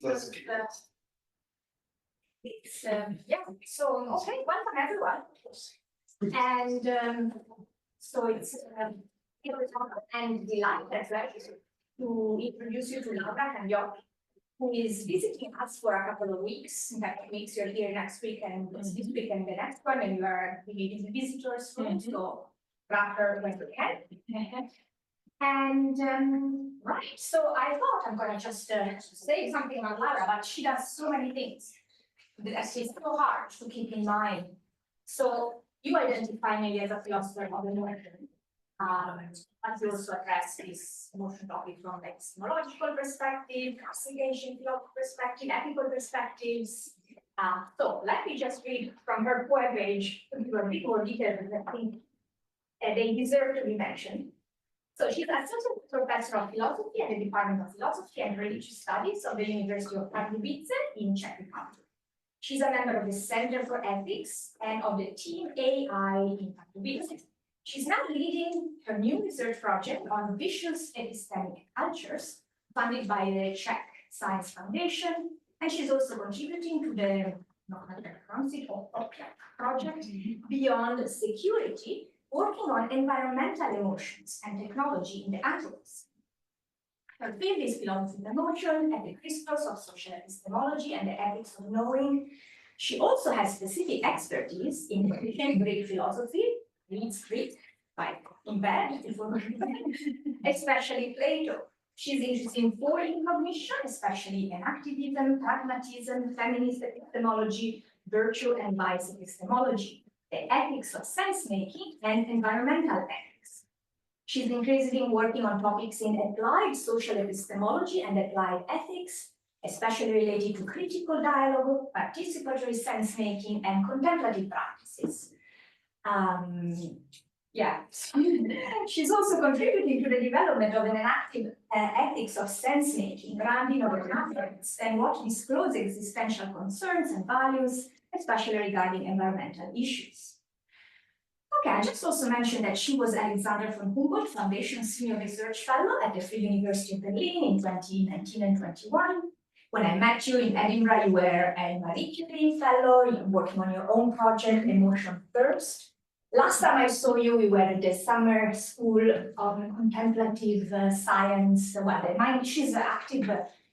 It's yeah. So okay, welcome everyone, and so it's and delighted as well to introduce you to Laura Candiotto, who is visiting us for a couple of weeks. In fact, weeks you're here next week and this week and the next one, and you are really visitors soon. So grab her when you can. And right, so I thought I'm gonna just say something about Laura, but she does so many things that she's so hard to keep in mind. So you identify me as a philosopher of emotion, but you also address this emotion topic from like epistemological perspective, classification perspective, ethical perspectives. So let me just read from her poem page to give a bit more detail because I think they deserve to be mentioned. So she's associate professor of philosophy at the Department of Philosophy and Religious Studies of the University of Pardubice in Czech Republic. She's a member of the Center for Ethics and of the Team AI in Pardubice. She's now leading her new research project on vicious epistemic cultures, funded by the Czech Science Foundation, and she's also contributing to the project Beyond Security, working on environmental emotions and technology in the Anthropos. Her field is philosophy of emotion at the crystals of social epistemology and the ethics of knowing. She also has specific expertise in Greek philosophy, reads Greek, like in bed, especially Plato. She's interested in four in cognition, especially in activism, pragmatism, feminist epistemology, virtue and vice epistemology, the ethics of sense-making, and environmental ethics. She's increasingly working on topics in applied social epistemology and applied ethics, especially related to critical dialogue, participatory sense-making, and contemplative practices. She's also contributing to the development of an active ethics of sense-making, grounding of reference, and what disclose existential concerns and values, especially regarding environmental issues. Okay, I just also mentioned that she was Alexander von Humboldt Foundation Senior Research Fellow at the Free University of Berlin in 2019 and 21. When I met you in Edinburgh, you were a Marie Curie Fellow, you're working on your own project, Emotion First. Last time I saw you, we were at the Summer School of Contemplative Science. Well, she's an active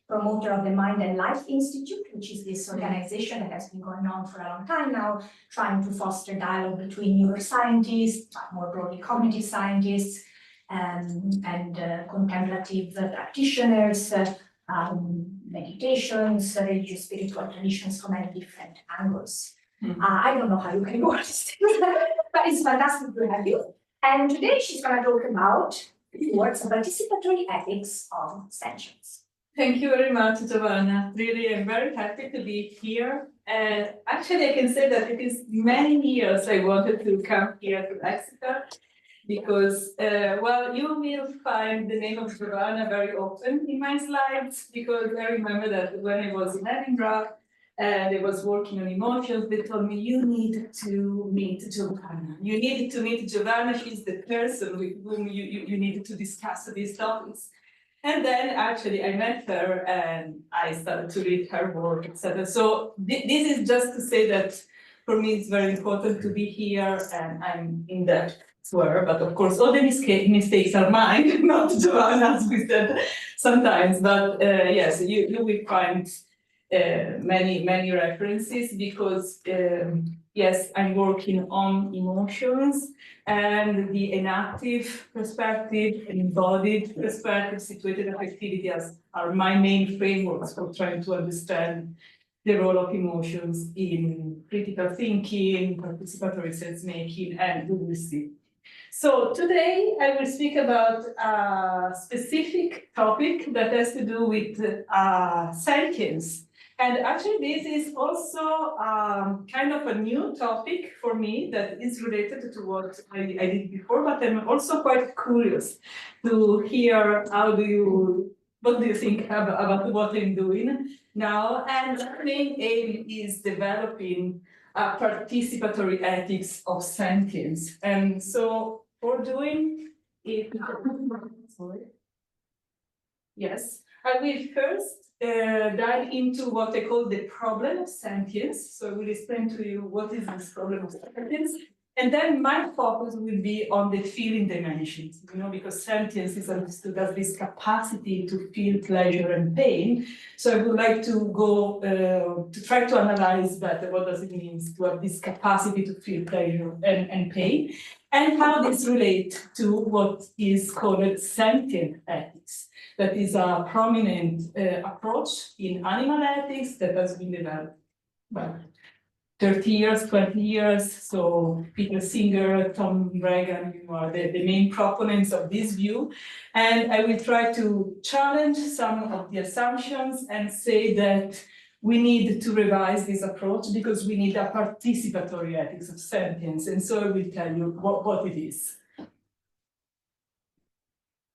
promoter of the Mind and Life Institute, which is this organization that has been going on for a long time now, trying to foster dialogue between neuroscientists, more broadly cognitive scientists, and contemplative practitioners, meditations, religious spiritual traditions from many different angles. I don't know how you can go on this, but it's fantastic to have you. And today she's going to talk about words of participatory ethics of sentience. Thank you very much, Giovanna. Really, I'm very happy to be here. And actually, I can say that it is many years I wanted to come here to Exeter because, well, you will find the name of Giovanna very often in my slides because I remember that when I was in Edinburgh and I was working on emotions, they told me, you need to meet Giovanna. You need to meet Giovanna. She's the person with whom you need to discuss these topics. And then actually I met her and I started to read her work, etc. So this is just to say that for me it's very important to be here and I'm in that swear, but of course all the mistakes are mine, not Giovanna's, we said sometimes. But yes, you will find many references because yes, I'm working on emotions and the enactive perspective, embodied perspective, situated affectivity are my main frameworks for trying to understand the role of emotions in critical thinking, participatory sense-making, and linguistics. So today I will speak about a specific topic that has to do with sentience. And actually, this is also kind of a new topic for me that is related to what I did before, but I'm also quite curious to hear what do you think about what I'm doing now. And the main aim is developing participatory ethics of sentience. And so for doing it, sorry. Yes, I will first dive into what I call the problem of sentience. So I will explain to you what is this problem of sentience. And then my focus will be on the feeling dimensions, because sentience is understood as this capacity to feel pleasure and pain. So I would like to go to try to analyze better what does it mean to have this capacity to feel pleasure and pain, and how this relates to what is called sentient ethics. That is a prominent approach in animal ethics that has been developed by 30 years, 20 years. So Peter Singer, Tom Regan are the main proponents of this view. And I will try to challenge some of the assumptions and say that we need to revise this approach because we need a participatory ethics of sentience. And so I will tell you what it is.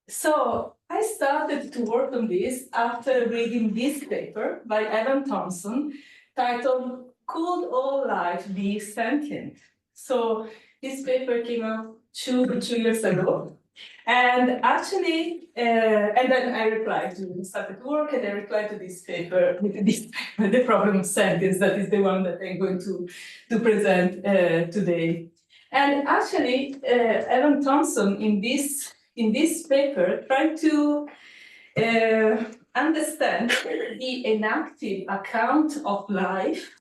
So I started to work on this after reading this paper by Evan Thompson titled "Could All Life Be Sentient?" So this paper came out two years ago. And actually, and then I replied to started to work and I replied to this paper with this paper, the problem of sentience, that is the one that I'm going to present today. And actually, Evan Thompson in this paper tried to understand the enactive account of life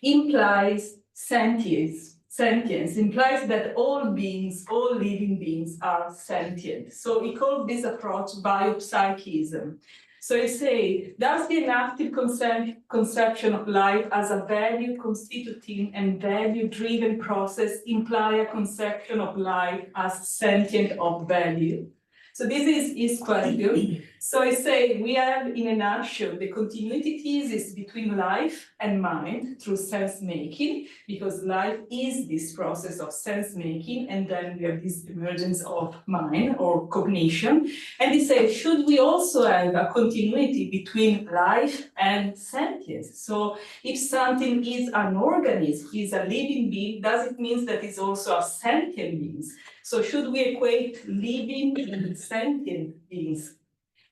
implies sentience. Sentience implies that all beings, all living beings are sentient. So he called this approach biopsychism. So he say, does the enactive conception of life as a value-constituting and value-driven process imply a conception of life as sentient of value? So this is his question. So I say we have in a nutshell the continuity thesis between life and mind through sense making, because life is this process of sense making, and then we have this emergence of mind or cognition. And he says, should we also have a continuity between life and sentience? So if something is an organism, is a living being, does it mean that it's also a sentient being? So should we equate living and sentient beings?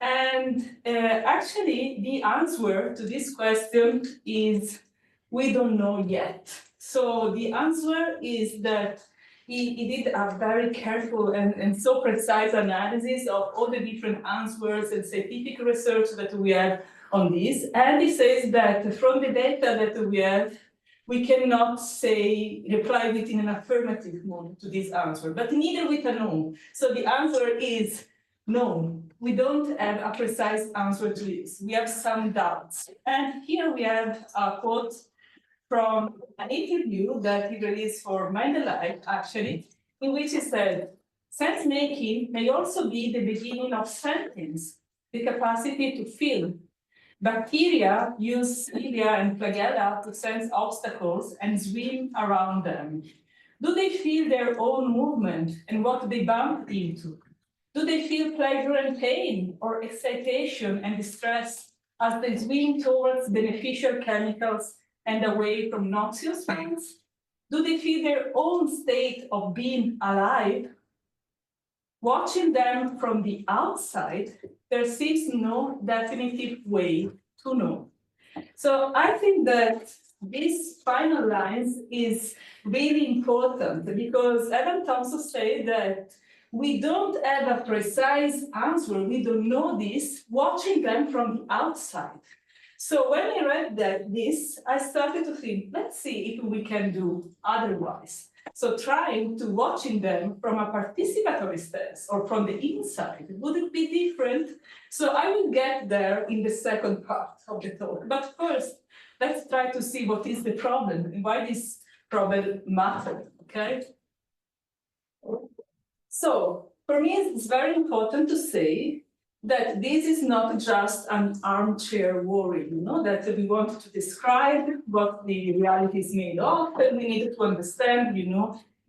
And actually, the answer to this question is we don't know yet. So the answer is that he did a very careful and so precise analysis of all the different answers and scientific research that we have on this. And he says that from the data that we have, we cannot say, reply with in an affirmative mode to this answer, but neither with a no. So the answer is no. We don't have a precise answer to this. We have some doubts. And here we have a quote from an interview that he released for Mind Alive, actually, in which he said, sense making may also be the beginning of sentience, the capacity to feel. Bacteria use cilia and flagella to sense obstacles and swim around them. Do they feel their own movement and what they bump into? Do they feel pleasure and pain or excitation and distress as they swim towards beneficial chemicals and away from noxious ones? Do they feel their own state of being alive? Watching them from the outside, there seems no definitive way to know. So I think that this final lines is really important because Evan Thompson said that we don't have a precise answer, we don't know this, watching them from the outside. So when I read this, I started to think, let's see if we can do otherwise. So trying to watching them from a participatory stance or from the inside, would it be different? So I will get there in the second part of the talk. But first, let's try to see what is the problem and why this problem matters, okay? So for me, it's very important to say that this is not just an armchair worry, that we want to describe what the reality is made of, and we need to understand,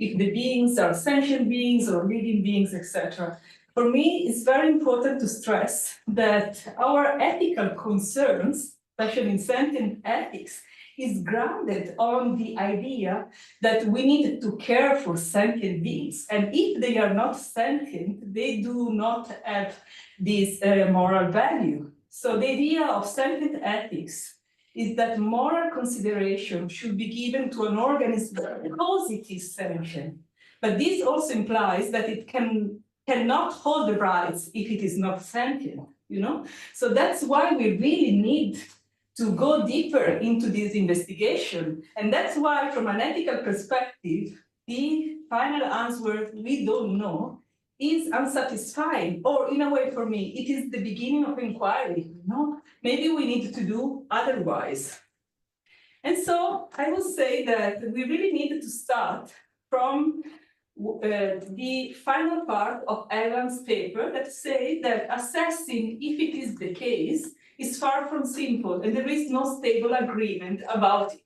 if the beings are sentient beings or living beings, etc. For me, it's very important to stress that our ethical concerns, especially in sentient ethics, is grounded on the idea that we need to care for sentient beings. And if they are not sentient, they do not have this moral value. So the idea of sentient ethics is that moral consideration should be given to an organism because it is sentient. But this also implies that it cannot hold the rights if it is not sentient, you know? So that's why we really need to go deeper into this investigation. And that's why, from an ethical perspective, the final answer, we don't know, is unsatisfying. Or in a way, for me, it is the beginning of inquiry, you know? Maybe we need to do otherwise. And so I will say that we really needed to start from the final part of Evan's paper that say that assessing if it is the case is far from simple and there is no stable agreement about it.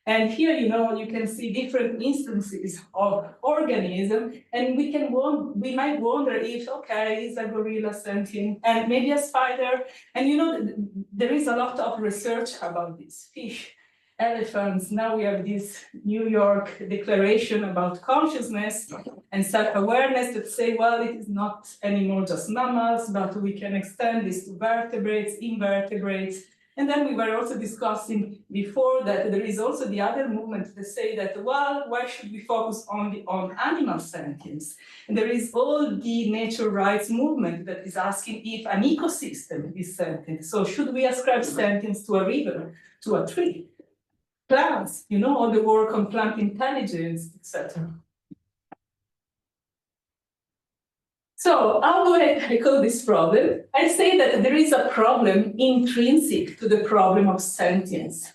And here, you know, you can see different instances of organism, and we might wonder if, okay, is a gorilla sentient, and maybe a spider, and you know, there is a lot of research about this, fish, elephants. Now we have this New York declaration about consciousness and self-awareness that say, well, it is not anymore just mammals, but we can extend this to vertebrates, invertebrates. And then we were also discussing before that there is also the other movement that say that, well, why should we focus only on animal sentience? And there is all the nature rights movement that is asking if an ecosystem is sentient. So should we ascribe sentience to a river, to a tree? Plants, you know, all the work on plant intelligence, etc. So how do I tackle this problem? I say that there is a problem intrinsic to the problem of sentience.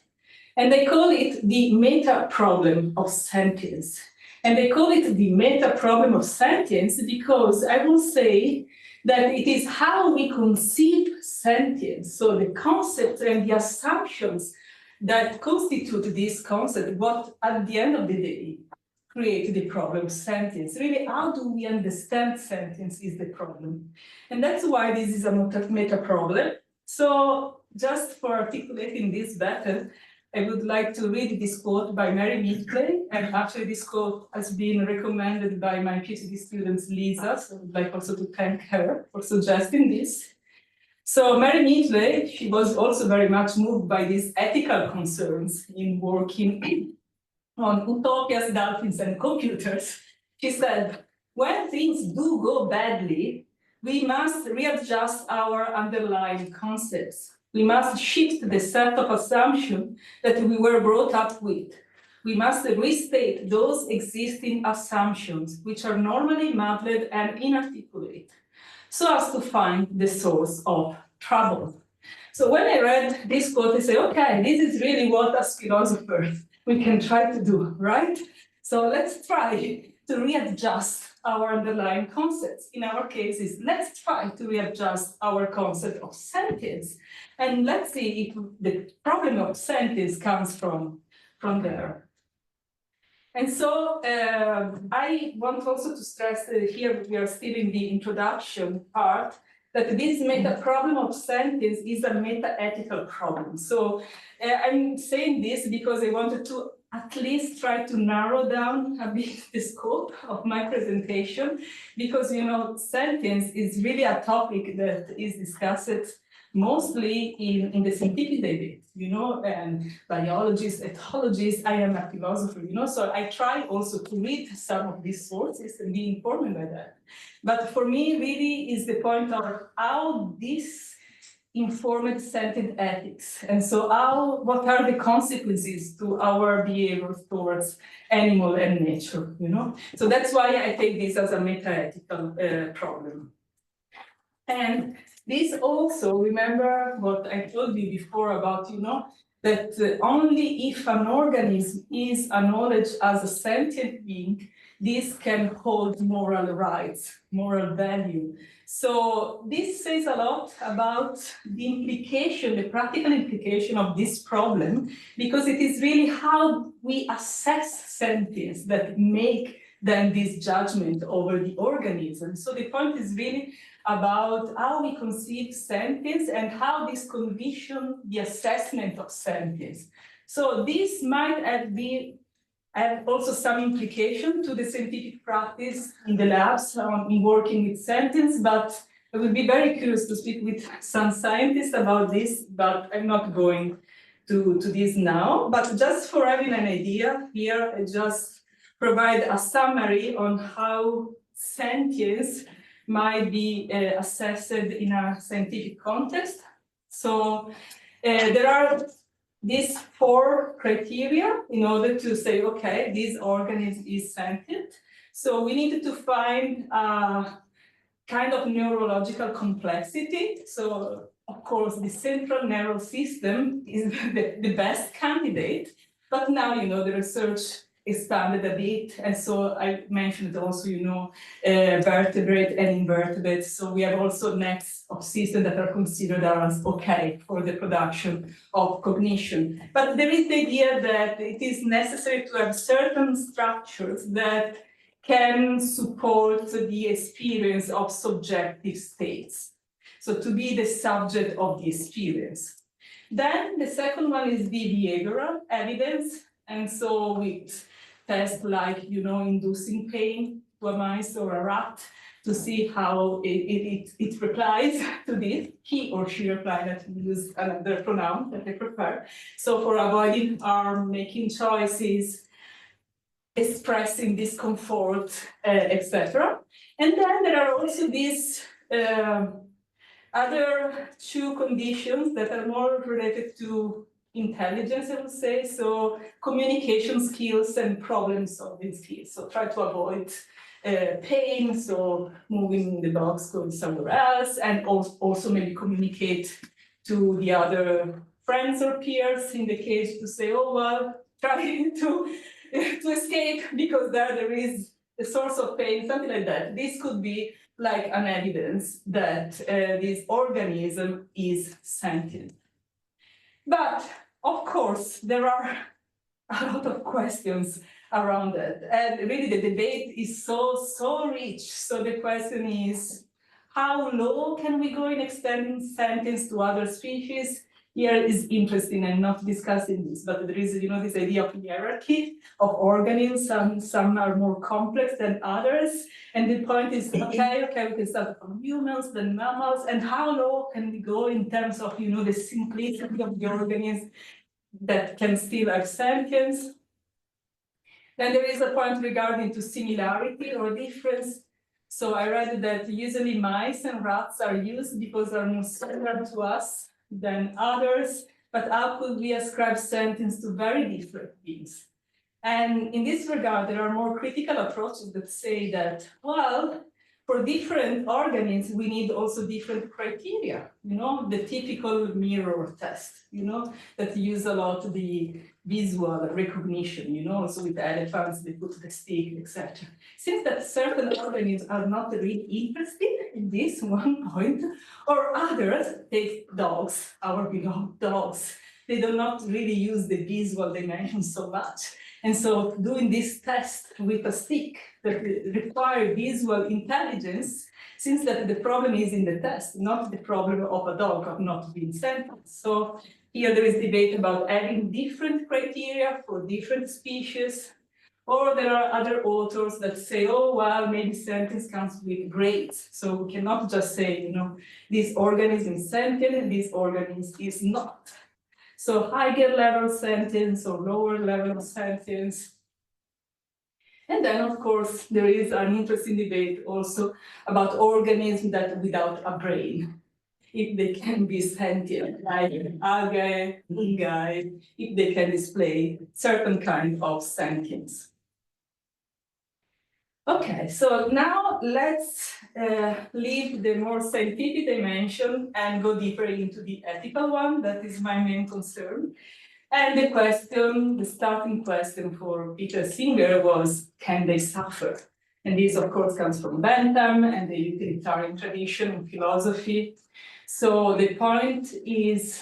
And they call it the metaproblem of sentience. And they call it the metaproblem of sentience because I will say that it is how we conceive sentience. So the concepts and the assumptions that constitute this concept, what at the end of the day create the problem of sentience. Really, how do we understand sentience is the problem. And that's why this is a meta problem. So just for articulating this better, I would like to read this quote by Mary Midgley. And actually this quote has been recommended by my PhD student, Lisa. So I would like also to thank her for suggesting this. So Mary Midgley, she was also very much moved by these ethical concerns in working on utopias, dolphins, and computers. She said, when things do go badly, we must readjust our underlying concepts. We must shift the set of assumptions that we were brought up with. We must restate those existing assumptions, which are normally muddled and inarticulate, so as to find the source of trouble. So when I read this quote, I say, okay, this is really what as philosophers we can try to do, right? So let's try to readjust our underlying concepts. In our cases, let's try to readjust our concept of sentience. And let's see if the problem of sentience comes from there. And so I want also to stress that here we are still in the introduction part, that this meta-problem of sentience is a meta-ethical problem. So I'm saying this because I wanted to at least try to narrow down a bit the scope of my presentation, because, you know, sentience is really a topic that is discussed mostly in the scientific debate, you know, and biologists, ethologists, I am a philosopher, you know, so I try also to read some of these sources and be informed by that. But for me, really is the point of how this informed sentient ethics. And so what are the consequences to our behavior towards animal and nature, you know? So that's why I take this as a meta-ethical problem. And this also, remember what I told you before about, you know, that only if an organism is acknowledged as a sentient being, this can hold moral rights, moral value. So this says a lot about the implication, the practical implication of this problem, because it is really how we assess sentience that make then this judgment over the organism. So the point is really about how we conceive sentience and how this conditions the assessment of sentience. So this might have also some implication to the scientific practice in the labs in working with sentience, but I would be very curious to speak with some scientists about this, but I'm not going to this now. But just for having an idea, here I just provide a summary on how sentience might be assessed in a scientific context. So there are these 4 criteria in order to say, okay, this organism is sentient. So we needed to find a kind of neurological complexity. So of course, the central nervous system is the best candidate. But now, the research expanded a bit. And so I mentioned also, vertebrate and invertebrates. So we have also nets of systems that are considered as okay for the production of cognition. But there is the idea that it is necessary to have certain structures that can support the experience of subjective states. So to be the subject of the experience. Then the second one is the behavioral evidence. And so with tests like, inducing pain to a mice or a rat to see how it replies to this. He or she replies, that use another pronoun that they prefer. So for avoiding harm, making choices, expressing discomfort, etc. And then there are also these other 2 conditions that are more related to intelligence, I would say. So communication skills and problem-solving skills. So try to avoid pain, so moving the box, going somewhere else, and also maybe communicate to the other friends or peers in the case to say, oh, well, try to escape because there is a source of pain, something like that. This could be like an evidence that this organism is sentient. But of course, there are a lot of questions around it. And really the debate is so rich. So the question is, how low can we go in extending sentience to other species? Here is interesting. I'm not discussing this, but there is, this idea of hierarchy of organisms. Some are more complex than others. And the point is, okay, we can start from humans, then mammals, and how low can we go in terms of, the simplicity of the organisms that can still have sentience? Then there is a point regarding to similarity or difference. So I read that usually mice and rats are used because they are more similar to us than others, but how could we ascribe sentience to very different beings? And in this regard, there are more critical approaches that say that, well, for different organisms, we need also different criteria, the typical mirror test, that use a lot the visual recognition, also with elephants, they put the stick, etc. Seems that certain organisms are not really interested in this one point, or others, take dogs, our beloved dogs, they do not really use the visual dimension so much. And so doing this test with a stick that requires visual intelligence, seems that the problem is in the test, not the problem of a dog of not being sentient. So here there is debate about adding different criteria for different species, or there are other authors that say, oh, well, maybe sentience comes with grades. So we cannot just say, this organism is sentient and this organism is not. So higher level sentience or lower level sentience. And then, of course, there is an interesting debate also about organisms that without a brain, if they can be sentient, like algae, fungi, if they can display certain kind of sentience. Okay, so now let's leave the more scientific dimension and go deeper into the ethical one. That is my main concern. And the starting question for Peter Singer was, can they suffer? And this, of course, comes from Bentham and the utilitarian tradition in philosophy. So the point is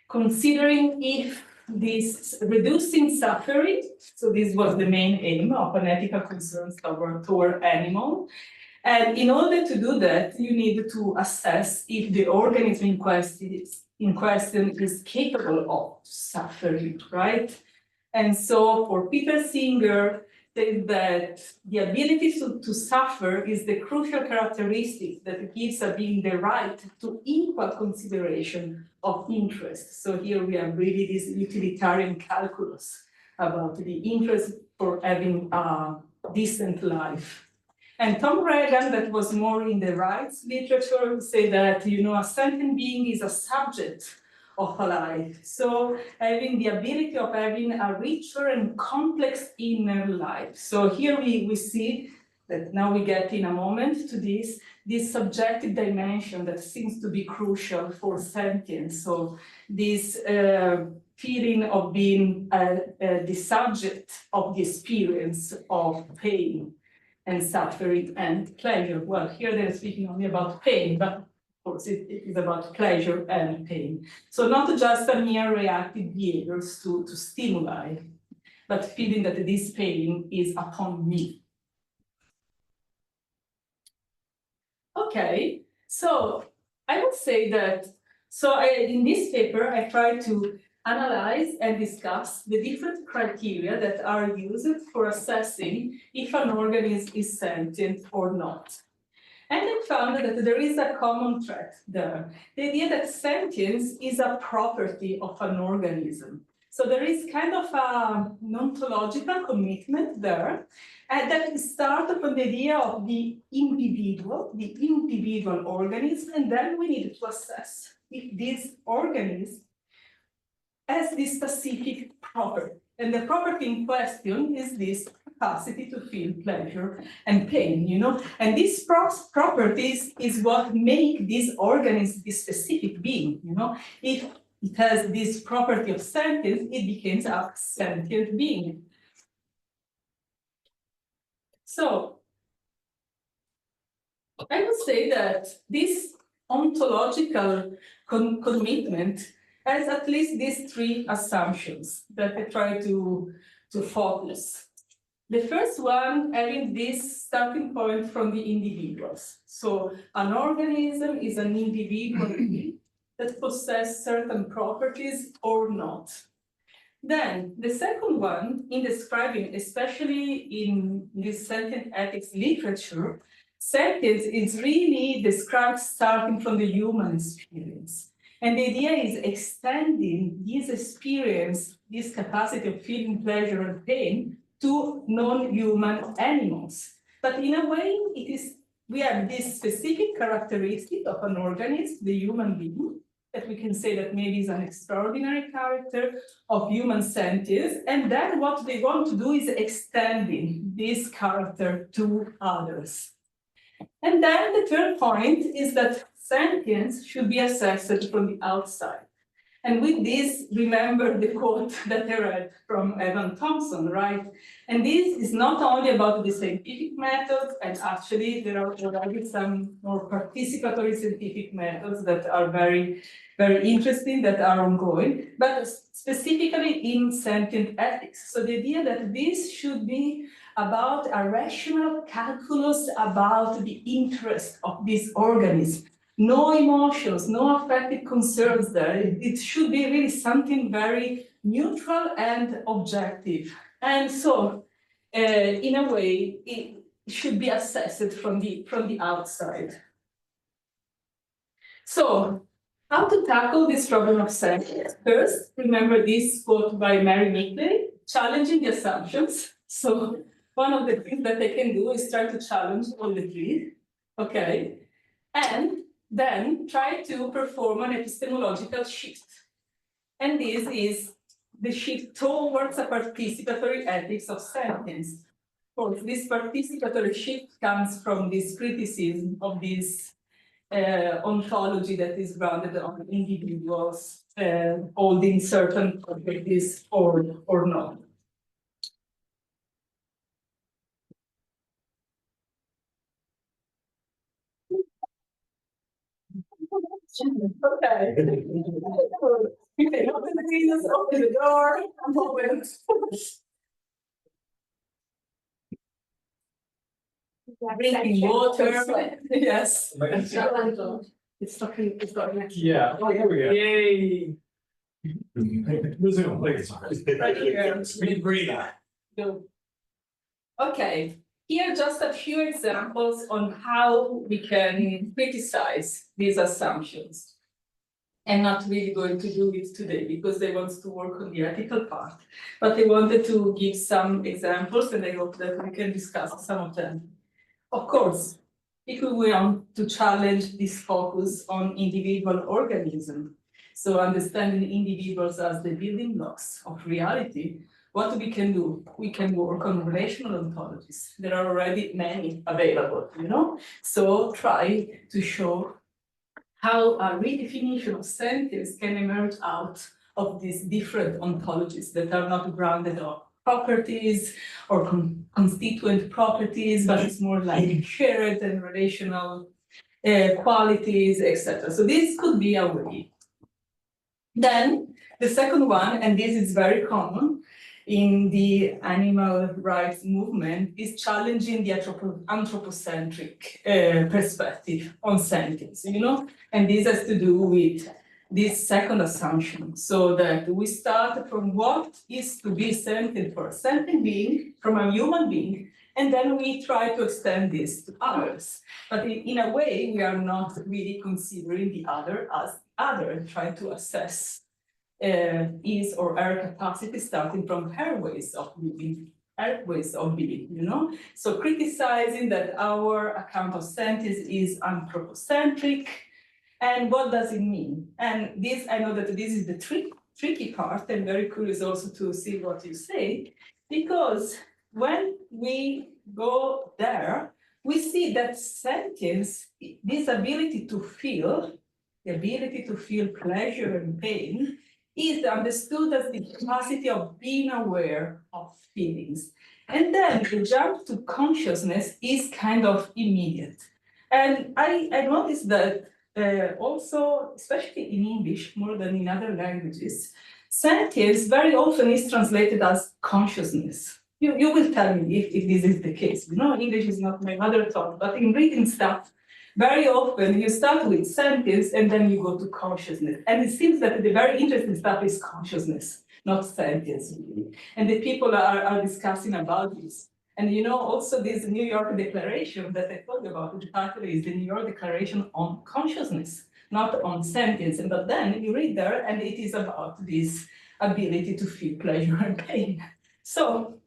considering if this reducing suffering, so this was the main aim of an ethical concern toward animal. And in order to do that, you need to assess if the organism in question is capable of suffering, right? And so for Peter Singer, says that the ability to suffer is the crucial characteristic that gives a being the right to equal consideration of interest. So here we have really this utilitarian calculus about the interest for having a decent life. And Tom Regan, that was more in the rights literature, say that, you know, a sentient being is a subject of a life. So having the ability of having a richer and complex inner life. So here we see that now we get in a moment to this subjective dimension that seems to be crucial for sentience. So this feeling of being the subject of the experience of pain and suffering and pleasure. Well, here they're speaking only about pain, but of course it is about pleasure and pain. So not just a mere reactive behaviors to stimuli, but feeling that this pain is upon me. Okay, so I would say that, in this paper, I try to analyze and discuss the different criteria that are used for assessing if an organism is sentient or not. And I found that there is a common thread there. The idea that sentience is a property of an organism. So there is kind of a ontological commitment there, and that starts from the idea of the individual organism, and then we need to assess if this organism has this specific property. And the property in question is this capacity to feel pleasure and pain, you know? And these properties is what make this organism this specific being, you know? If it has this property of sentience, it becomes a sentient being. So I would say that this ontological commitment has at least these three assumptions that I try to focus. The first one having this starting point from the individuals. So an organism is an individual that possesses certain properties or not. Then the second one, in describing, especially in this sentient ethics literature, sentience is really described starting from the human experience. And the idea is extending this experience, this capacity of feeling pleasure and pain to non-human animals. But in a way, we have this specific characteristic of an organism, the human being, that we can say that maybe is an extraordinary character of human sentience. And then what they want to do is extending this character to others. And then the third point is that sentience should be assessed from the outside. And with this, remember the quote that I read from Evan Thompson, right? And this is not only about the scientific methods, and actually there are already some more participatory scientific methods that are very, very interesting, that are ongoing, but specifically in sentient ethics. So the idea that this should be about a rational calculus about the interest of this organism. No emotions, no affective concerns there. It should be really something very neutral and objective. And so, in a way, it should be assessed from the outside. So, how to tackle this problem of sentience? First, remember this quote by Mary Mickley, challenging the assumptions. So, one of the things that they can do is try to challenge all the three, okay? And then try to perform an epistemological shift. And this is the shift towards a participatory ethics of sentience. Of course, this participatory shift comes from this criticism of this ontology that is grounded on individuals holding certain properties or not. Okay. Okay, open the windows, open the door, I'm open. Drinking water, yes. It's talking, it's talking. Yeah, oh, here we go. Yay. Right here. Go. Okay, here are just a few examples on how we can criticize these assumptions. I'm not really going to do it today because they want to work on the ethical part, but I wanted to give some examples and I hope that we can discuss some of them. Of course, if we want to challenge this focus on individual organism, so understanding individuals as the building blocks of reality, what we can do? We can work on relational ontologies. There are already many available, So try to show how a redefinition of sentience can emerge out of these different ontologies that are not grounded on properties or constituent properties, but it's more like shared and relational qualities, etc. So this could be a way. Then the second one, and this is very common in the animal rights movement, is challenging the anthropocentric perspective on sentience, and this has to do with this second assumption, so that we start from what is to be sentient for a sentient being, from a human being, and then we try to extend this to others. But in a way, we are not really considering the other as other, trying to assess his or her capacity starting from her ways of living, her ways of being, So criticizing that our account of sentience is anthropocentric, and what does it mean? And this, I know that this is the tricky part, and very curious also to see what you say, because when we go there, we see that sentience, this ability to feel, the ability to feel pleasure and pain, is understood as the capacity of being aware of feelings. And then the jump to consciousness is kind of immediate. And I noticed that also, especially in English, more than in other languages, sentience very often is translated as consciousness. You will tell me if this is the case. English is not my mother tongue, but in reading stuff, very often you start with sentience and then you go to consciousness. And it seems that the very interesting stuff is consciousness, not sentience, really. And the people are discussing about this. And also this New York Declaration that I told you about, the title is the New York Declaration on Consciousness, not on sentience. But then you read there and it is about this ability to feel pleasure and pain. So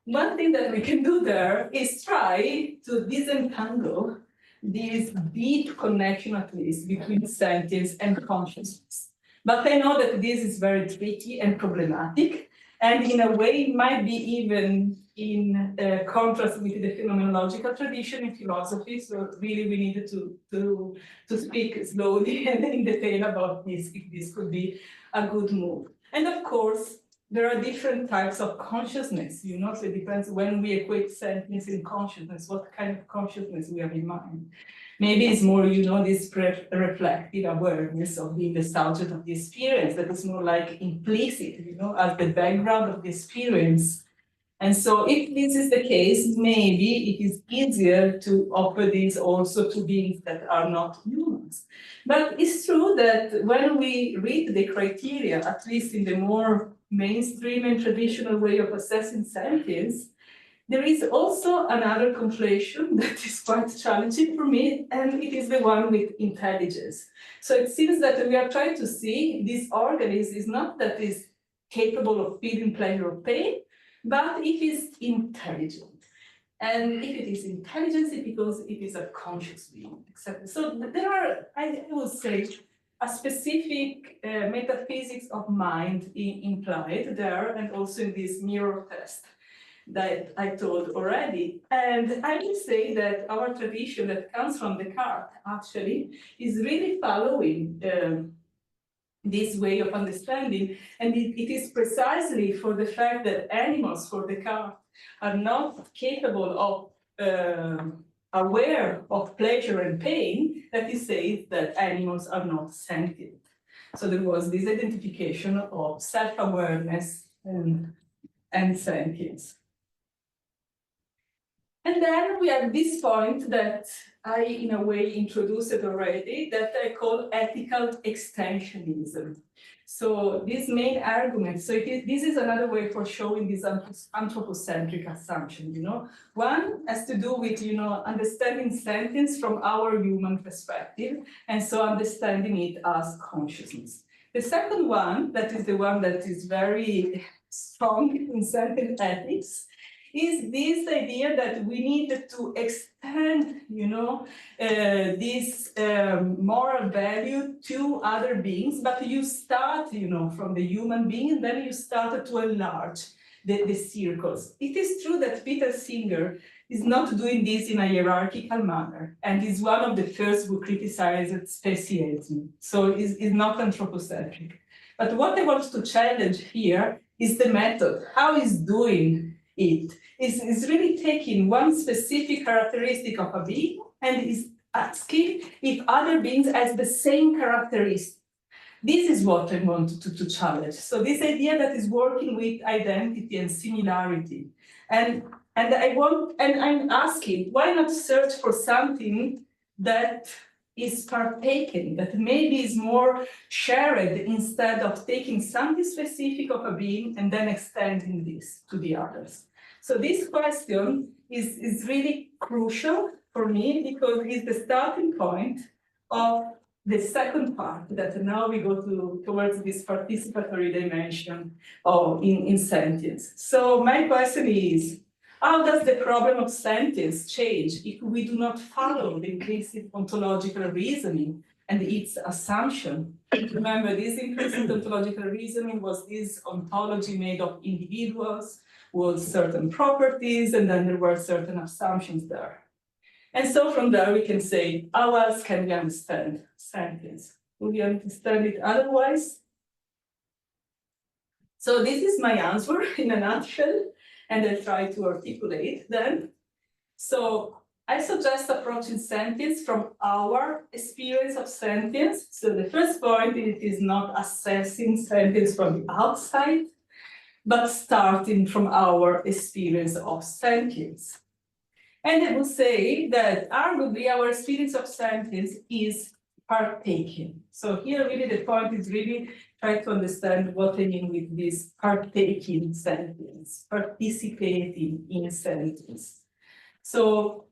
one thing that we can do there is try to disentangle this deep connection, at least, between sentience and consciousness. But I know that this is very tricky and problematic, and in a way might be even in contrast with the phenomenological tradition in philosophy. So really we needed to speak slowly and in detail about this, if this could be a good move. And of course, there are different types of consciousness, so it depends when we equate sentience and consciousness, what kind of consciousness we have in mind. Maybe it's more, this reflective awareness of being the subject of the experience that is more like implicit, as the background of the experience. And so if this is the case, maybe it is easier to offer this also to beings that are not humans. But it's true that when we read the criteria, at least in the more mainstream and traditional way of assessing sentience, there is also another conflation that is quite challenging for me, and it is the one with intelligence. So it seems that we are trying to see this organism is not that is capable of feeling pleasure or pain, but it is intelligent. And if it is intelligence, it's because it is a conscious being, etc. So there are, I would say, a specific metaphysics of mind implied there, and also in this mirror test that I told already. And I would say that our tradition that comes from Descartes actually is really following this way of understanding. And it is precisely for the fact that animals, for Descartes, are not capable of aware of pleasure and pain, that he says that animals are not sentient. So there was this identification of self-awareness and sentience. And then we have this point that I, in a way, introduced it already, that I call ethical extensionism. So this main argument, so this is another way for showing this anthropocentric assumption, One has to do with, understanding sentience from our human perspective, and so understanding it as consciousness. The second one, that is the one that is very strong in sentient ethics, is this idea that we need to extend, this moral value to other beings, but you start, from the human being, and then you start to enlarge the circles. It is true that Peter Singer is not doing this in a hierarchical manner, and is one of the first who criticized speciesism, so it's not anthropocentric. But what I want to challenge here is the method, how he's doing it. Is really taking one specific characteristic of a being and is asking if other beings has the same characteristic. This is what I want to challenge. So this idea that is working with identity and similarity. And I'm asking, why not search for something that is partaken, that maybe is more shared, instead of taking something specific of a being and then extending this to the others. So this question is really crucial for me, because it's the starting point of the second part, that now we go towards this participatory dimension in sentience. So my question is, how does the problem of sentience change if we do not follow the implicit ontological reasoning and its assumption? Remember, this implicit ontological reasoning was this ontology made of individuals with certain properties, and then there were certain assumptions there. And so from there we can say, how else can we understand sentience? Will we understand it otherwise? So this is my answer in a nutshell, and I try to articulate then. So I suggest approaching sentience from our experience of sentience. So the first point, it is not assessing sentience from the outside, but starting from our experience of sentience. And I would say that arguably our experience of sentience is partaking. So here really the point is really try to understand what I mean with this partaking sentience, participating in sentience. So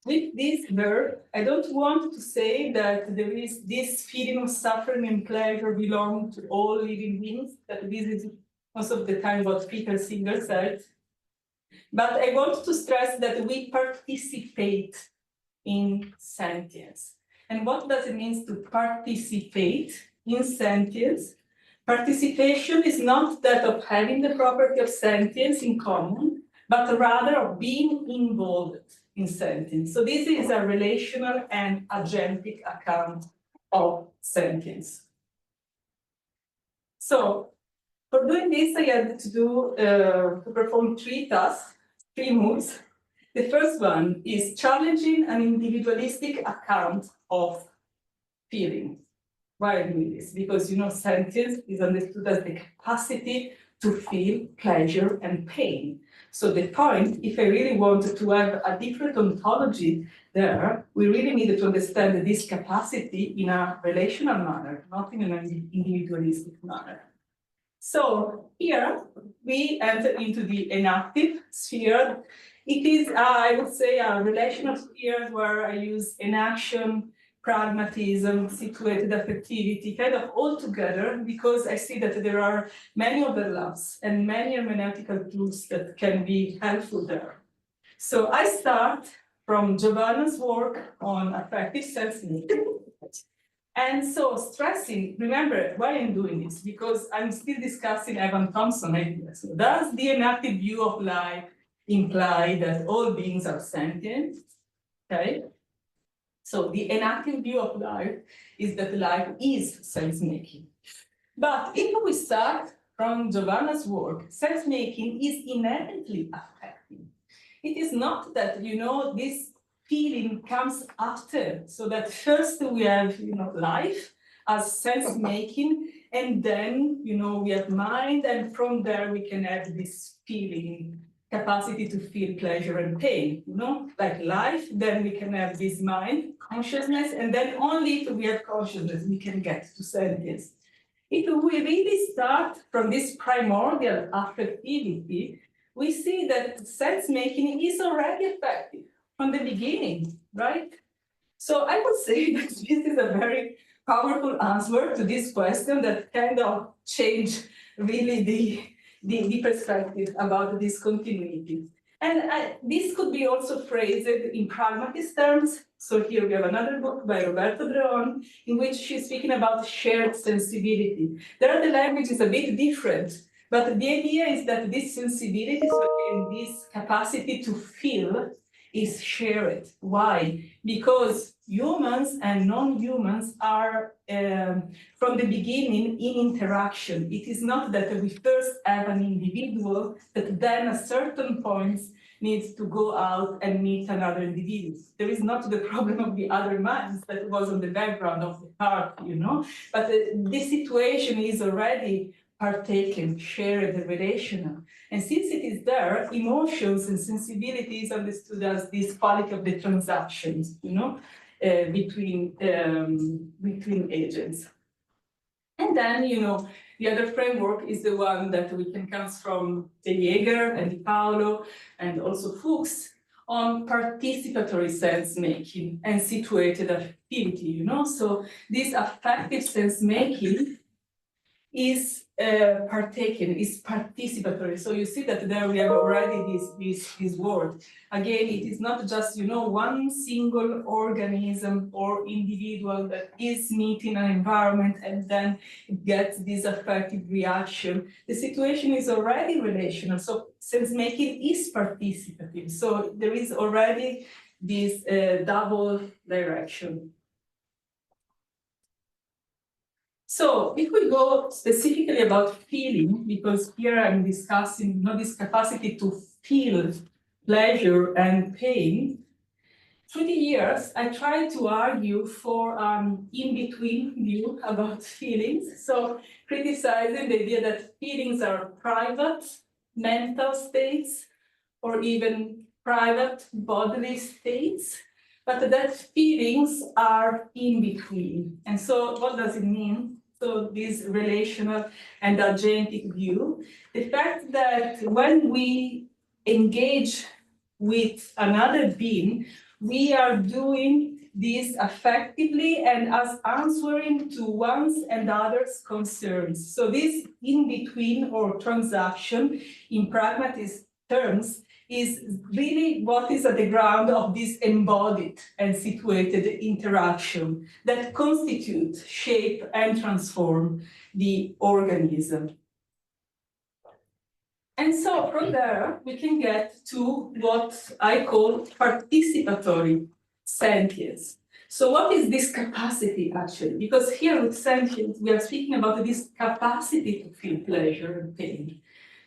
with this verb, I don't want to say that there is this feeling of suffering and pleasure belonging to all living beings, that this is most of the time what Peter Singer said. But I want to stress that we participate in sentience. And what does it mean to participate in sentience? Participation is not that of having the property of sentience in common, but rather of being involved in sentience. So this is a relational and agentic account of sentience. So for doing this, I had to perform three tasks, three moves. The first one is challenging an individualistic account of feeling. Why I do this? Because sentience is understood as the capacity to feel pleasure and pain. So the point, if I really wanted to have a different ontology there, we really needed to understand this capacity in a relational manner, not in an individualistic manner. So here we enter into the enactive sphere. It is, I would say, a relational sphere where I use enaction, pragmatism, situated affectivity, kind of all together, because I see that there are many overlaps and many hermeneutical tools that can be helpful there. So I start from Giovanna's work on affective sense-making. And so stressing, remember why I'm doing this, because I'm still discussing Evan Thompson ideas. So does the enactive view of life imply that all beings are sentient? Okay. So the enactive view of life is that life is sense-making. But if we start from Giovanna's work, sense-making is inherently affective. It is not that, this feeling comes after, so that first we have, life as sense-making, and then, we have mind, and from there we can have this feeling, capacity to feel pleasure and pain, like life, then we can have this mind, consciousness, and then only if we have consciousness, we can get to sentience. if we really start from this primordial affectivity, we see that sense-making is already effective from the beginning, right? So I would say that this is a very powerful answer to this question that kind of changed really the perspective about this continuity. And this could be also phrased in pragmatist terms. So here we have another book by Roberto Dreon, in which she's speaking about shared sensibility. There the language is a bit different, but the idea is that this sensibility, so again, this capacity to feel, is shared. Why? Because humans and non-humans are from the beginning in interaction. It is not that we first have an individual that then at certain points needs to go out and meet another individual. There is not the problem of the other minds that was on the background of the heart, you know, but this situation is already partaken, shared, relational. And since it is there, emotions and sensibility is understood as this quality of the transactions, you know, between agents. And then, you know, the other framework is the one that we can come from De Jager and Di Paolo and also Fuchs on participatory sense-making and situated activity, you know. So this affective sense-making is partaken, is participatory. So you see that there we have already this word. Again, it is not just, you know, one single organism or individual that is meeting an environment and then it gets this affective reaction. The situation is already relational. So sense-making is participative. So there is already this double direction. So if we go specifically about feeling, because here I'm discussing, you know, this capacity to feel pleasure and pain, through the years, I tried to argue for an in-between view about feelings. So criticizing the idea that feelings are private mental states or even private bodily states, but that feelings are in between. And so what does it mean? So this relational and agentic view, the fact that when we engage with another being, we are doing this affectively and as answering to one's and others' concerns. So this in-between or transaction in pragmatist terms is really what is at the ground of this embodied and situated interaction that constitute, shape, and transform the organism. And so from there, we can get to what I call participatory sentience. So what is this capacity actually? Because here with sentience, we are speaking about this capacity to feel pleasure and pain.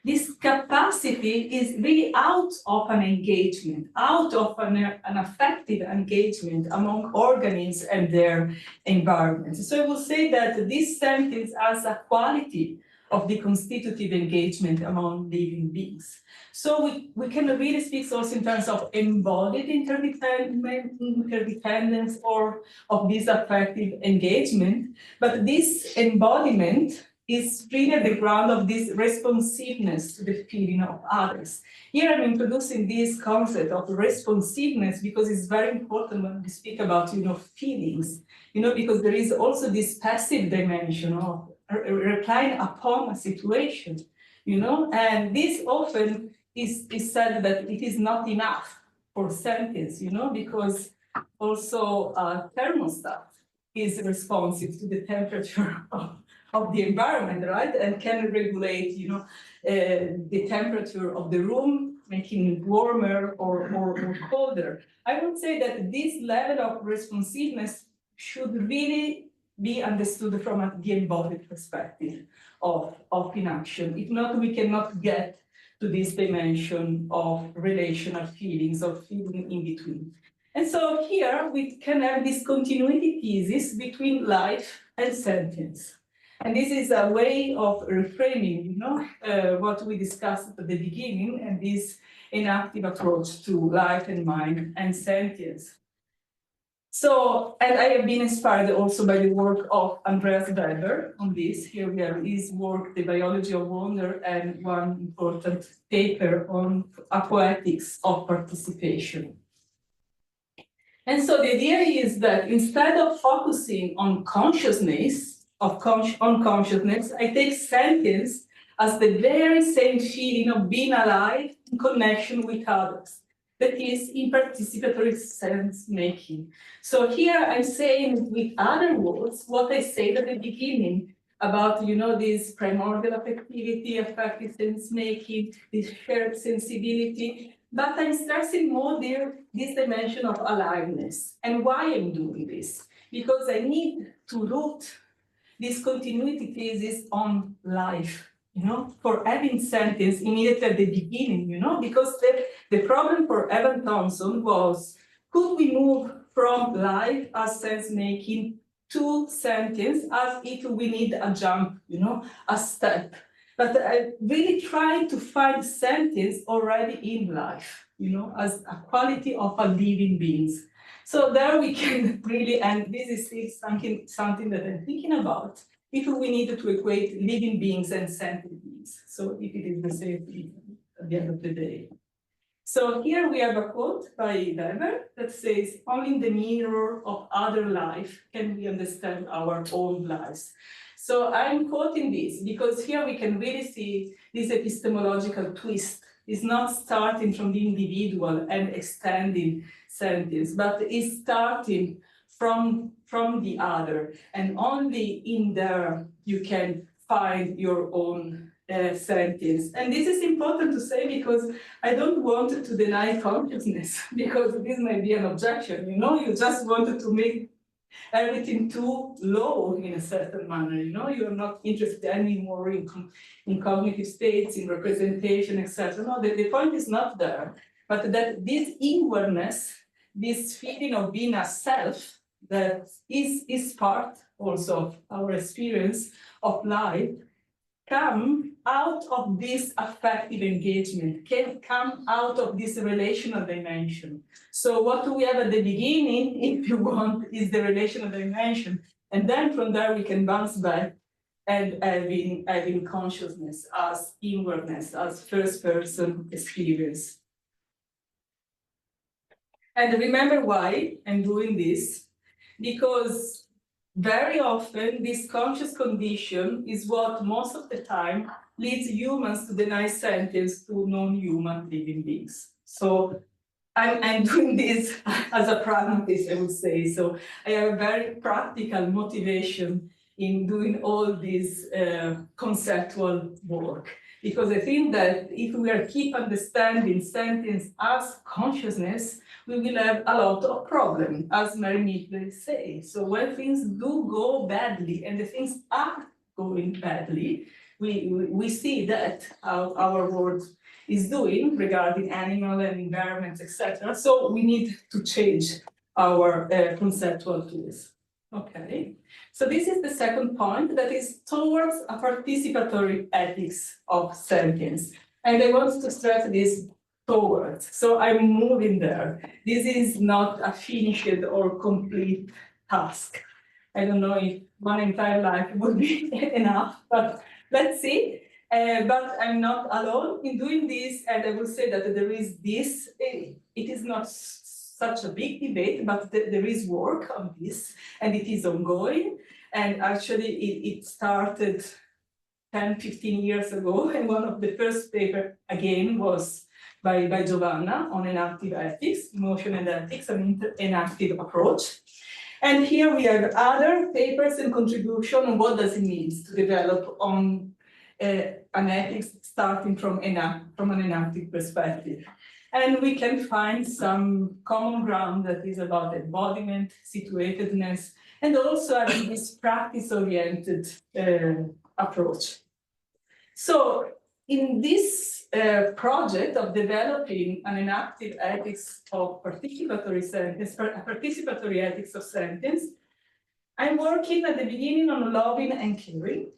This capacity is really out of an engagement, out of an affective engagement among organisms and their environments. So I will say that this sentience has a quality of the constitutive engagement among living beings. So we can really speak also in terms of embodied interdependence or of this affective engagement, but this embodiment is really at the ground of this responsiveness to the feeling of others. Here I'm introducing this concept of responsiveness because it's very important when we speak about, you know, feelings, you know, because there is also this passive dimension of replying upon a situation, you know, and this often is said that it is not enough for sentience, you know, because also thermostat is responsive to the temperature of the environment, right? And can regulate, you know, the temperature of the room, making it warmer or colder. I would say that this level of responsiveness should really be understood from the embodied perspective of inaction. If not, we cannot get to this dimension of relational feelings, of feeling in between. And so here we can have this continuity thesis between life and sentience. And this is a way of reframing, you know, what we discussed at the beginning, and this inactive approach to life and mind and sentience. So, and I have been inspired also by the work of Andreas Weber on this. Here we have his work, The Biology of Wonder, and one important paper on apoetics of participation. And so the idea is that instead of focusing on consciousness, on consciousness, I take sentience as the very same feeling of being alive in connection with others. That is in participatory sense making. So here I'm saying with other words what I said at the beginning about, this primordial affectivity, affective sense making, this shared sensibility, but I'm stressing more this dimension of aliveness. And why I'm doing this? Because I need to root this continuity thesis on life. For having sentience immediately at the beginning, because the problem for Evan Thompson was, could we move from life as sense-making to sentience as if we need a jump, a step. But I really tried to find sentience already in life, as a quality of a living beings. So there we can really, and this is still something that I'm thinking about, if we need to equate living beings and sentient beings. So if it is the same thing at the end of the day. So here we have a quote by Weber that says, only in the mirror of other life can we understand our own lives. So I'm quoting this because here we can really see this epistemological twist. It's not starting from the individual and extending sentience, but it's starting from the other, and only in there you can find your own sentience. And this is important to say because I don't want to deny consciousness, because this might be an objection. You just wanted to make everything too low in a certain manner. You're not interested anymore in cognitive states, in representation, etc. No, the point is not there, but that this inwardness, this feeling of being a self, that is part also of our experience of life, come out of this affective engagement, can come out of this relational dimension. So what we have at the beginning, if you want, is the relational dimension. And then from there we can bounce back and having consciousness as inwardness, as first-person experience. And remember why I'm doing this. Because very often this conscious condition is what most of the time leads humans to deny sentience to non-human living beings. So I'm doing this as a pragmatist, I would say. So I have a very practical motivation in doing all this conceptual work. Because I think that if we keep understanding sentience as consciousness, we will have a lot of problems, as Mary Meekley says. So when things do go badly, and the things are going badly, we see that our world is doing regarding animal and environments, etc. So we need to change our conceptual tools. Okay, so this is the second point, that is towards a participatory ethics of sentience. And I want to stress this towards. So I'm moving there. This is not a finished or complete task. I don't know if one entire life would be enough, but let's see. But I'm not alone in doing this, and I will say that there is this, it is not such a big debate, but there is work on this, and it is ongoing. And actually, it started 10, 15 years ago, and one of the first papers, again, was by Giovanna on enactive ethics, emotion and ethics, an enactive approach. And here we have other papers and contribution on what does it mean to develop on an ethics starting from an enactive perspective. And we can find some common ground that is about embodiment, situatedness, and also having this practice-oriented approach. So in this project of developing an enactive ethics of participatory sentience, participatory ethics of sentience, I'm working at the beginning on loving and caring.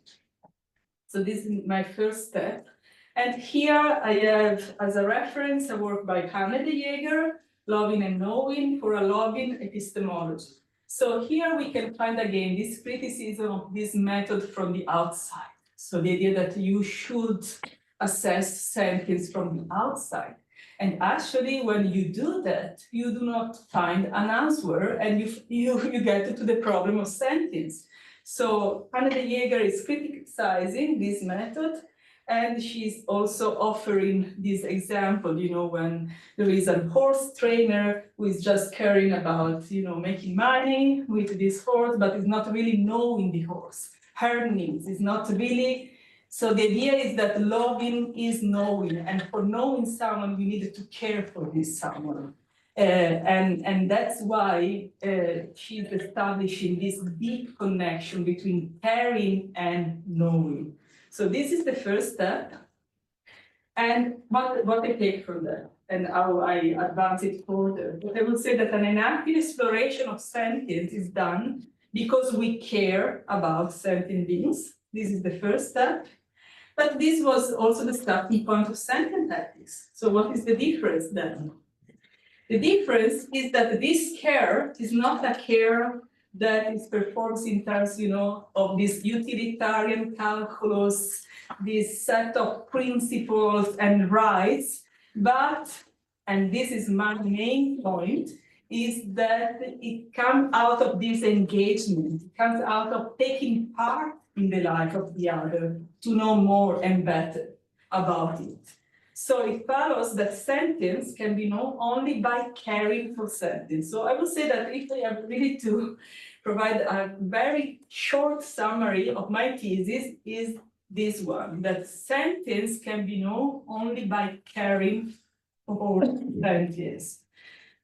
So this is my first step. And here I have, as a reference, a work by Hanne de Jager, loving and knowing for a loving epistemology. So here we can find again this criticism of this method from the outside. So the idea that you should assess sentience from the outside. And actually, when you do that, you do not find an answer and you get to the problem of sentience. So Hannah de Jaeger is criticizing this method, and she's also offering this example, when there is a horse trainer who is just caring about, making money with this horse, but is not really knowing the horse. Her needs is not really. So the idea is that loving is knowing, and for knowing someone, we need to care for this someone. And that's why she's establishing this deep connection between caring and knowing. So this is the first step. And what I take from that and how I advance it further. But I will say that an enactive exploration of sentience is done because we care about sentient beings. This is the first step. But this was also the starting point of sentient ethics. So what is the difference then? The difference is that this care is not a care that is performed in terms, of this utilitarian calculus, this set of principles and rights, but, and this is my main point, is that it comes out of this engagement, it comes out of taking part in the life of the other to know more and better about it. So it follows that sentience can be known only by caring for sentience. So I will say that if I am really to provide a very short summary of my thesis, is this one, that sentience can be known only by caring for sentience,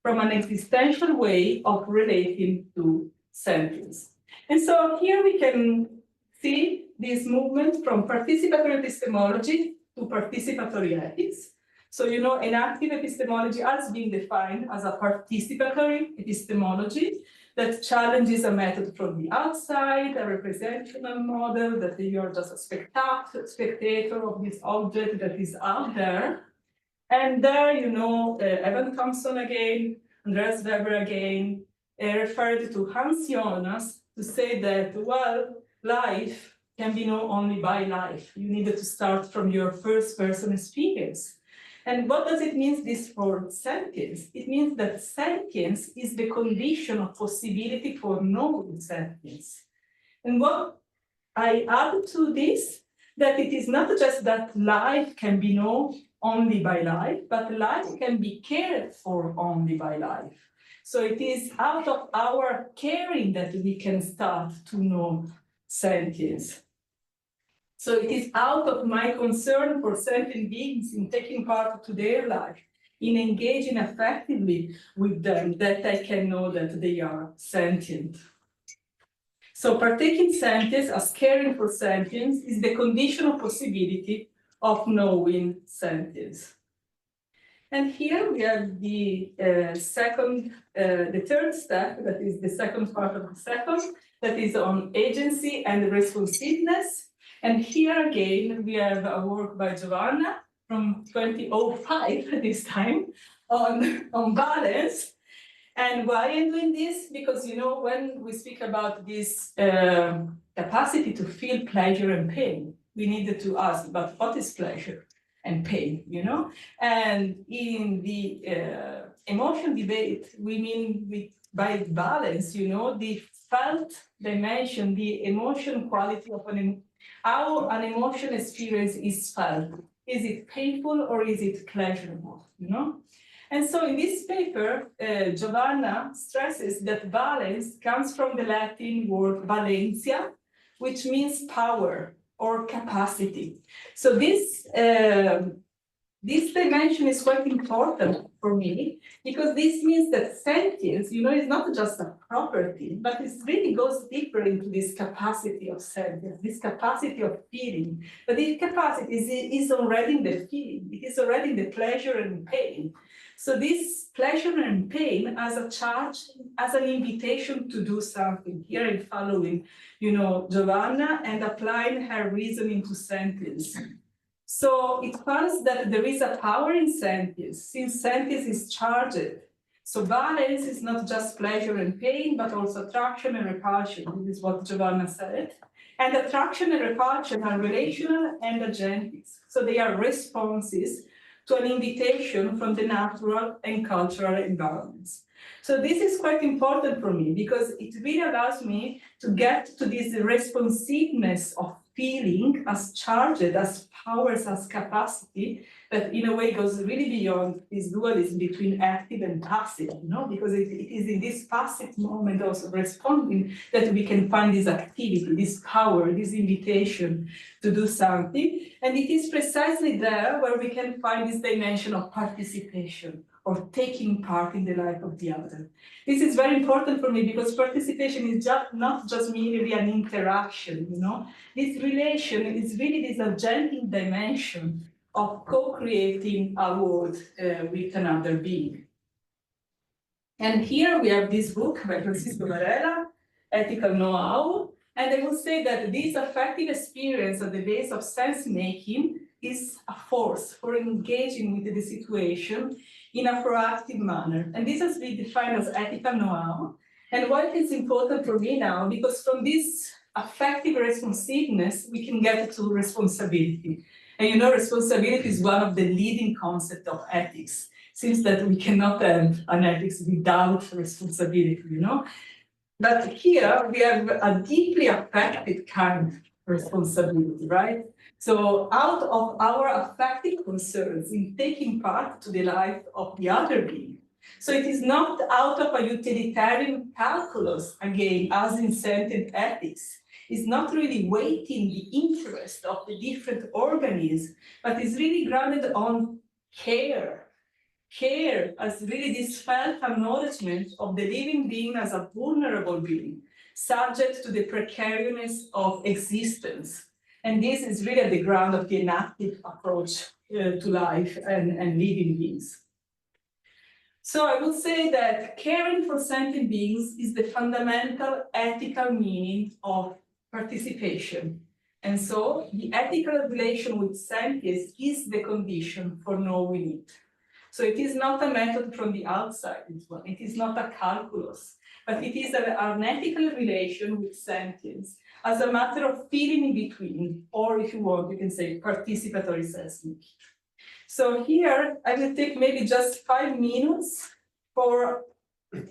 from an existential way of relating to sentience. And so here we can see this movement from participatory epistemology to participatory ethics. So, enactive epistemology has been defined as a participatory epistemology that challenges a method from the outside, a representational model that you are just a spectator of this object that is out there. And there, Evan Thompson again, Andreas Weber again, referred to Hans Jonas to say that, well, life can be known only by life. You needed to start from your first person experience. And what does it mean this for sentience? It means that sentience is the condition of possibility for knowing sentience. And what I add to this, that it is not just that life can be known only by life, but life can be cared for only by life. So it is out of our caring that we can start to know sentience. So it is out of my concern for sentient beings in taking part to their life, in engaging effectively with them, that I can know that they are sentient. So partaking sentience as caring for sentience is the conditional possibility of knowing sentience. And here we have the third step, that is the second part of the second, that is on agency and responsiveness. And here again, we have a work by Giovanna from 2005 this time on balance. And why I'm doing this? Because, when we speak about this capacity to feel pleasure and pain, we needed to ask about what is pleasure and pain, And in the emotion debate, we mean by balance, the felt dimension, the emotion quality of how an emotion experience is felt. Is it painful or is it pleasurable, And so in this paper, Giovanna stresses that valence comes from the Latin word valentia, which means power or capacity. So this dimension is quite important for me, because this means that sentience, is not just a property, but it really goes deeper into this capacity of sentience, this capacity of feeling. But this capacity is already in the feeling, it is already in the pleasure and pain. So this pleasure and pain as a charge, as an invitation to do something. Here I'm following, Giovanna and applying her reasoning to sentience. So it follows that there is a power in sentience, since sentience is charged. So balance is not just pleasure and pain, but also attraction and repulsion. This is what Giovanna said. And attraction and repulsion are relational and agentics. So they are responses to an invitation from the natural and cultural environments. So this is quite important for me because it really allows me to get to this responsiveness of feeling as charged, as powers, as capacity, that in a way goes really beyond this dualism between active and passive, because it is in this passive moment of responding that we can find this activity, this power, this invitation to do something. And it is precisely there where we can find this dimension of participation or taking part in the life of the other. This is very important for me because participation is not just merely an interaction, This relation is really this agentic dimension of co-creating a world with another being. And here we have this book by Francisco Varela, Ethical Know-how, and I will say that this affective experience at the base of sense-making is a force for engaging with the situation in a proactive manner. And this has been defined as ethical know-how. And why it is important for me now, because from this affective responsiveness, we can get to responsibility. And responsibility is one of the leading concepts of ethics. Seems that we cannot have an ethics without responsibility, But here we have a deeply affected kind of responsibility, right? So out of our affective concerns in taking part to the life of the other being. So it is not out of a utilitarian calculus, again, as in sentient ethics. It's not really weighting the interest of the different organisms, but is really grounded on care. Care as really this felt acknowledgement of the living being as a vulnerable being, subject to the precariousness of existence. And this is really at the ground of the enactive approach to life and living beings. So I will say that caring for sentient beings is the fundamental ethical meaning of participation. And so the ethical relation with sentience is the condition for knowing it. So it is not a method from the outside, it is not a calculus, but it is an ethical relation with sentience as a matter of feeling in between, or if you want, you can say participatory sense-making. So here, I will take maybe just 5 minutes for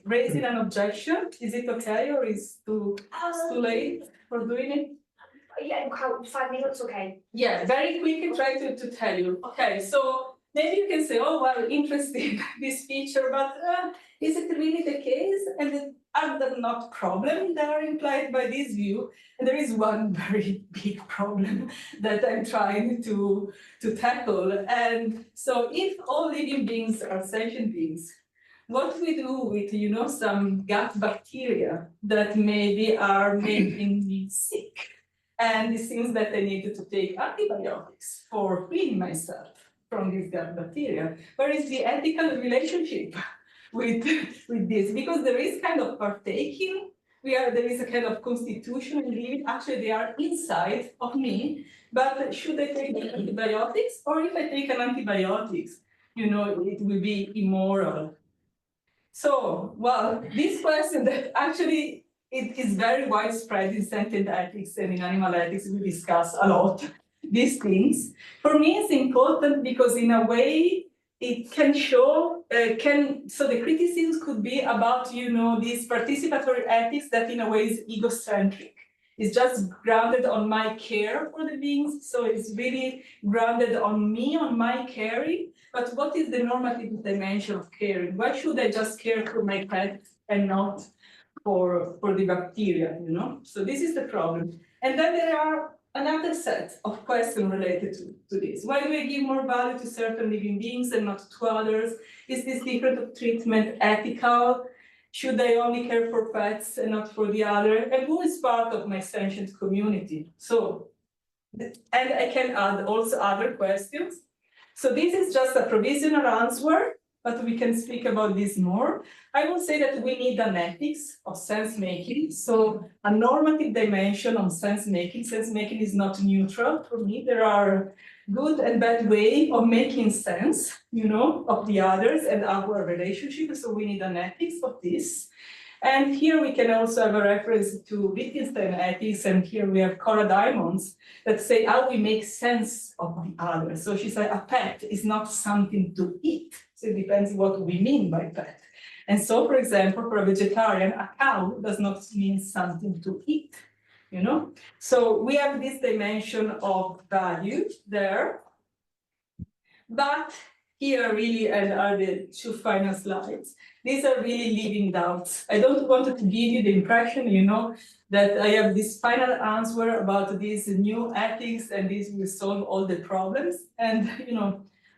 raising an objection. Is it okay, or is it too late for doing it? Yeah, 5 minutes, okay. Yeah, very quickly try to tell you. Okay, so maybe you can say, oh, well, interesting, this feature, but is it really the case? And are there not problems that are implied by this view? And there is one very big problem that I'm trying to tackle. And so if all living beings are sentient beings, what do we do with, some gut bacteria that maybe are making me sick? And it seems that I needed to take antibiotics for freeing myself from this gut bacteria. Where is the ethical relationship with this? Because there is kind of partaking. There is a kind of constitution and living. Actually, they are inside of me. But should I take the antibiotics? Or if I take an antibiotics, it will be immoral. So, well, this question that actually it is very widespread in sentient ethics and in animal ethics. We discuss a lot these things. For me, it's important because in a way it can show, so the criticisms could be about, this participatory ethics that in a way is egocentric. It's just grounded on my care for the beings. So it's really grounded on me, on my caring. But what is the normative dimension of caring? Why should I just care for my pet and not for the bacteria, So this is the problem. And then there are another set of questions related to this. Why do I give more value to certain living beings and not to others? Is this different of treatment ethical? Should I only care for pets and not for the other? And who is part of my sentient community? So, and I can add also other questions. So this is just a provisional answer. but we can speak about this more. I will say that we need an ethics of sense making. So a normative dimension of sense making. Sense making is not neutral for me. There are good and bad way of making sense, of the others and our relationship. So we need an ethics of this. And here we can also have a reference to Wittgenstein ethics, and here we have Cora Diamonds that say how we make sense of the other. So she said a pet is not something to eat. So it depends what we mean by pet. And so, for example, for a vegetarian, a cow does not mean something to eat, So we have this dimension of value there. But here really, and are the two final slides. These are really living doubts. I don't want to give you the impression, that I have this final answer about these new ethics and this will solve all the problems. And,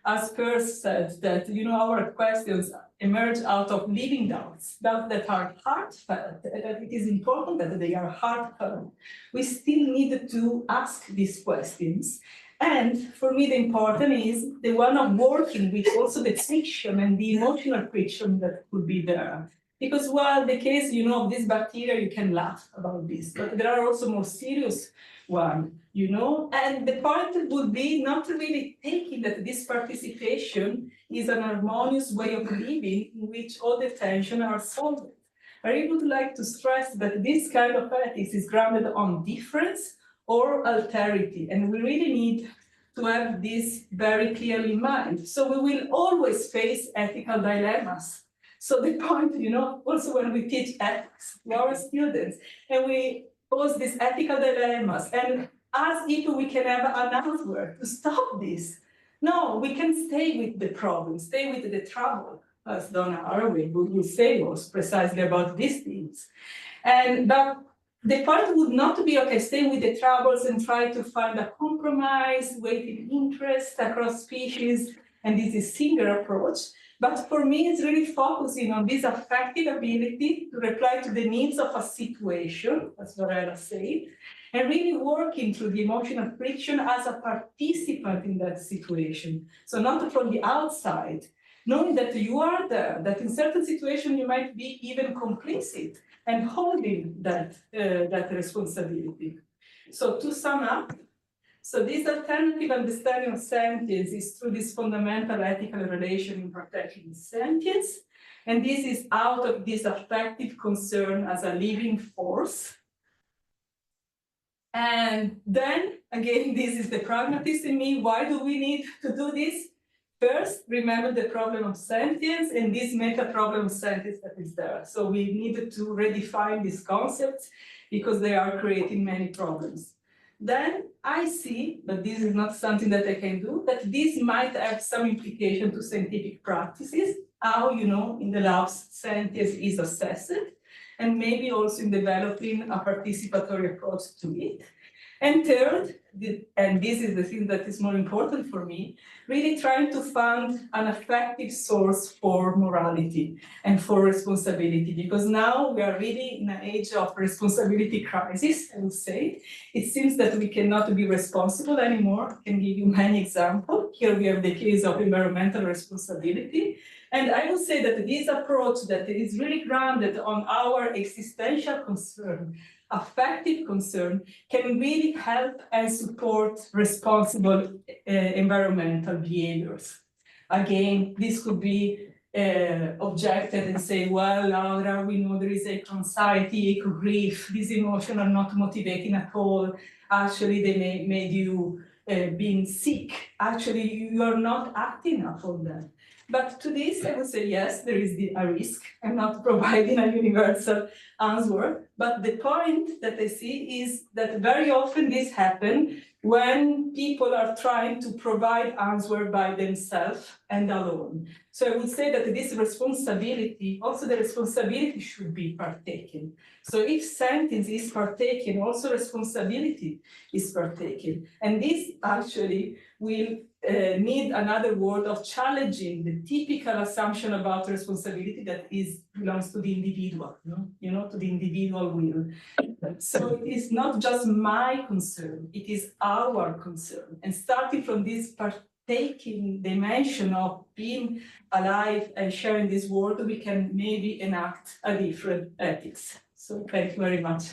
as Peirce said, that, our questions emerge out of living doubts that are heartfelt, that it is important that they are heartfelt. We still need to ask these questions. And for me, the important is the one of working with also the friction and the emotional friction that could be there. Because while the case, of this bacteria, you can laugh about this, but there are also more serious ones, and the point would be not really taking that this participation is an harmonious way of living in which all the tension are solved. I really would like to stress that this kind of ethics is grounded on difference or alterity, and we really need to have this very clearly in mind. So we will always face ethical dilemmas. So the point, also when we teach ethics to our students, and we pose these ethical dilemmas, and as if we can have an answer to stop this. No, we can stay with the problem, stay with the trouble, as Donna Haraway would say was precisely about these things. But the point would not be, okay, stay with the troubles and try to find a compromise, weighted interest across species, and this is singular approach. But for me, it's really focusing on this affective ability to reply to the needs of a situation, as Lorella said, and really working through the emotional friction as a participant in that situation. So not from the outside, knowing that you are there, that in certain situations you might be even complicit, and holding that responsibility. So to sum up, so this alternative understanding of sentience is through this fundamental ethical relation in protecting sentience, and this is out of this affective concern as a living force. And then, again, this is the pragmatist in me. Why do we need to do this? First, remember the problem of sentience and this meta-problem of sentience that is there. So we needed to redefine these concepts because they are creating many problems. Then I see, but this is not something that I can do, that this might have some implication to scientific practices, how, in the labs, sentience is assessed, and maybe also in developing a participatory approach to it. And third, and this is the thing that is more important for me, really trying to find an effective source for morality and for responsibility, because now we are really in an age of responsibility crisis, I would say. It seems that we cannot be responsible anymore. I can give you many examples. Here we have the case of environmental responsibility. And I would say that this approach that is really grounded on our existential concern, affective concern, can really help and support responsible environmental behaviors. Again, this could be objected and say, well, Laura, we know there is eco-anxiety, eco-grief, these emotions are not motivating at all. Actually, they may make you being sick. Actually, you are not acting upon them. But to this, I would say, yes, there is a risk. I'm not providing a universal answer. But the point that I see is that very often this happens when people are trying to provide answer by themselves and alone. So I would say that this responsibility, also the responsibility should be partaken. So if sentience is partaken, also responsibility is partaken. And this actually will need another word of challenging the typical assumption about responsibility that belongs to the individual, to the individual will. So it is not just my concern, it is our concern. And starting from this taking dimension of being alive and sharing this world, we can maybe enact a different ethics. So thank you very much.